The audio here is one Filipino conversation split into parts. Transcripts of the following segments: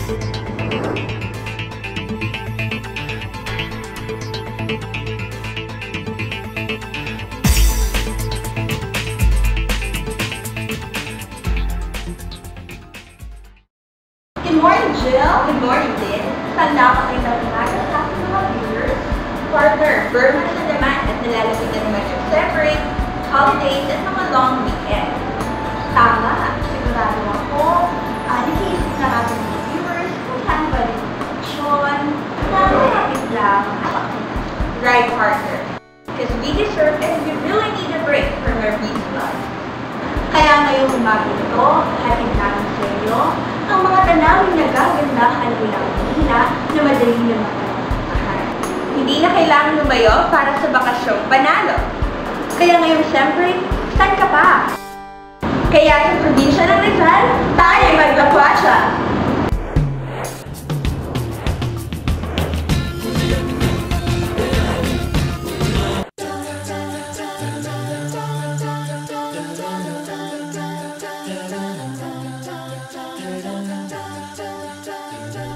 Good morning, Jill. Good morning, Lynn. Tanda ka kayo ng umaga sa ating mga viewers. Partner, burma na naman at nalalapit na naman yung separate holidays at mga long weekend. Tama, sigurado ako. Nakiisip na ating mga viewers kung saan ba rin yung aksyon na malapit lang. Right, partner. Because we deserve and we really need a break from our busy lives. Kaya ngayong umaga ito, hatid namin sa inyo ang mga tanawin na gagandahan ulang hina na madali na makapuntahan. Hindi na kailangan lumayo para sa bakasyong panalo. Kaya ngayon siyempre, saan ka pa? Kaya sa probinsya ng Rizal, tayo maglakwatsa!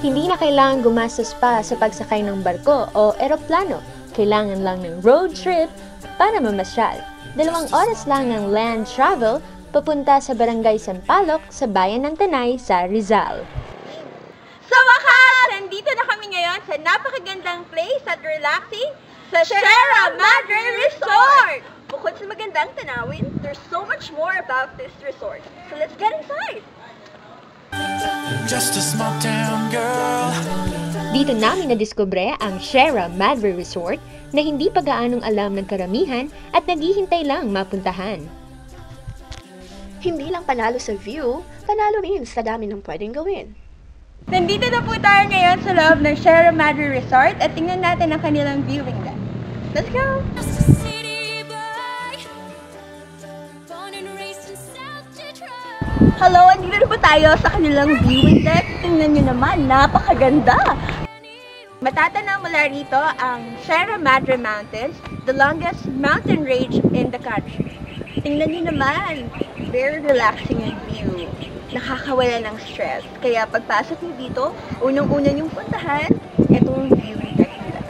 Hindi na kailangan gumastos pa sa pagsakay ng barko o eroplano. Kailangan lang ng road trip para mamasyal. 2 oras lang ng land travel papunta sa Barangay Sampaloc sa bayan ng Tanay sa Rizal. Sa wakas, nandito na kami ngayon sa napakagandang place at relaxing sa Sierra Madre Resort! Bukod sa magandang tanawin, there's so much more about this resort. So let's get inside! Just a small town girl. Dito namin nadiskubre ang Sierra Madre Resort na hindi pa gaanong alam ng karamihan at naghihintay lang mapuntahan. Hindi lang panalo sa view, panalo rin sa dami ng pwedeng gawin. Nandito na po tayo ngayon sa loob ng Sierra Madre Resort at tingnan natin ang kanilang viewing deck. Let's go! Hello, andito na po tayo sa kanilang viewing deck. Tingnan nyo naman, napakaganda! Matatanaw mula rito ang Sierra Madre Mountains, the longest mountain range in the country. Tingnan nyo naman, very relaxing ang view. Nakakawala ng stress. Kaya pagpasok nyo dito, unang-una nyong puntahan, itong viewing deck nila.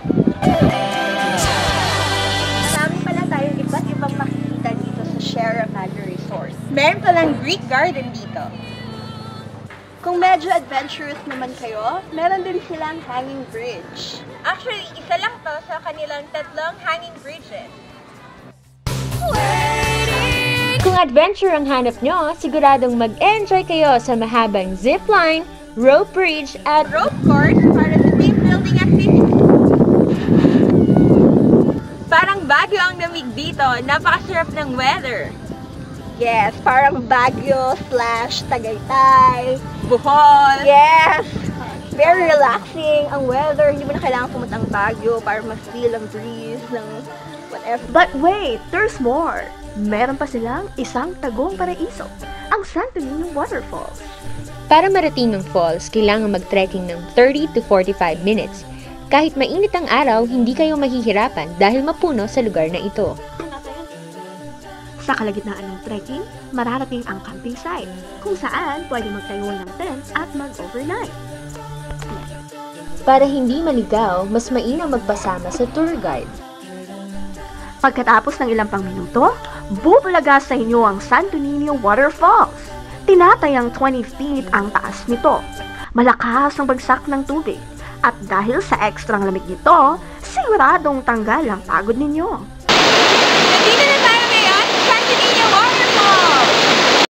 Marami pala tayong iba't ibang makikita dito sa Sierra Madre Resort. Meron palang Greek garden dito. Kung medyo adventurous naman kayo, meron din silang hanging bridge. Actually, isa lang to sa kanilang 3 hanging bridges. Kung adventure ang hanap nyo, siguradong mag-enjoy kayo sa mahabang zipline, rope bridge at Rope course para sa team building activities. Parang Baguio ang lamig dito, napakasarap ng weather. Yes, parang Baguio / Tagaytay, Bohol. Yes! Very relaxing ang weather. Hindi mo na kailangan pumunta ng Baguio para mag-feel ang breeze ng whatever. But wait, there's more! Meron pa silang isang tagong paraiso, ang Santo Niño Waterfalls. para marating ng falls, kailangan mag-trekking ng 30 to 45 minutes. Kahit mainit ang araw, hindi kayo mahihirapan dahil mapuno sa lugar na ito. Sa kalagitnaan ng trekking, mararating ang camping site, kung saan pwede magtayo ng tents at mag-overnight. Para hindi maligaw, mas mainam magpasama sa tour guide. Pagkatapos ng ilang pang minuto, bubulaga sa inyo ang Santo Niño Waterfalls. Tinatayang 20 feet ang taas nito. Malakas ang bagsak ng tubig. At dahil sa ekstrang lamig nito, siguradong tanggal ang pagod ninyo. Nandito na tayo ngayon sa Santo Niño Waterfalls!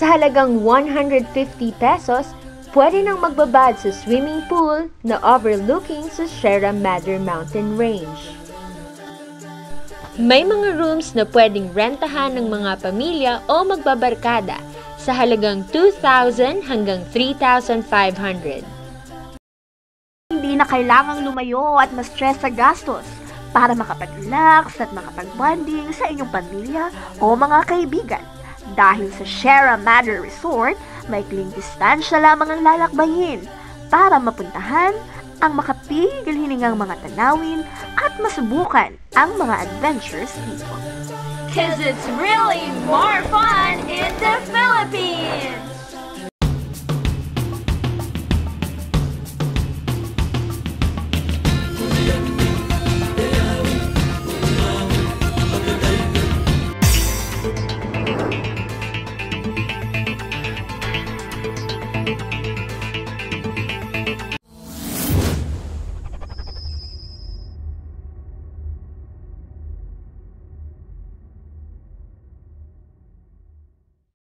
Sa halagang 150 pesos, pwede nang magbabad sa swimming pool na overlooking sa Sierra Madre Mountain Range. May mga rooms na pwedeng rentahan ng mga pamilya o magbabarkada sa halagang 2,000 hanggang 3,500. Hindi na kailangang lumayo at ma-stress sa gastos para makapag-relax at makapag-bonding sa inyong pamilya o mga kaibigan. Dahil sa Sierra Madre Resort, may maikling distansya lamang ang lalakbayin para mapuntahan ang makapigil hiningang mga tanawin at masubukan ang mga adventures dito. 'Cause it's really more fun in the Philippines!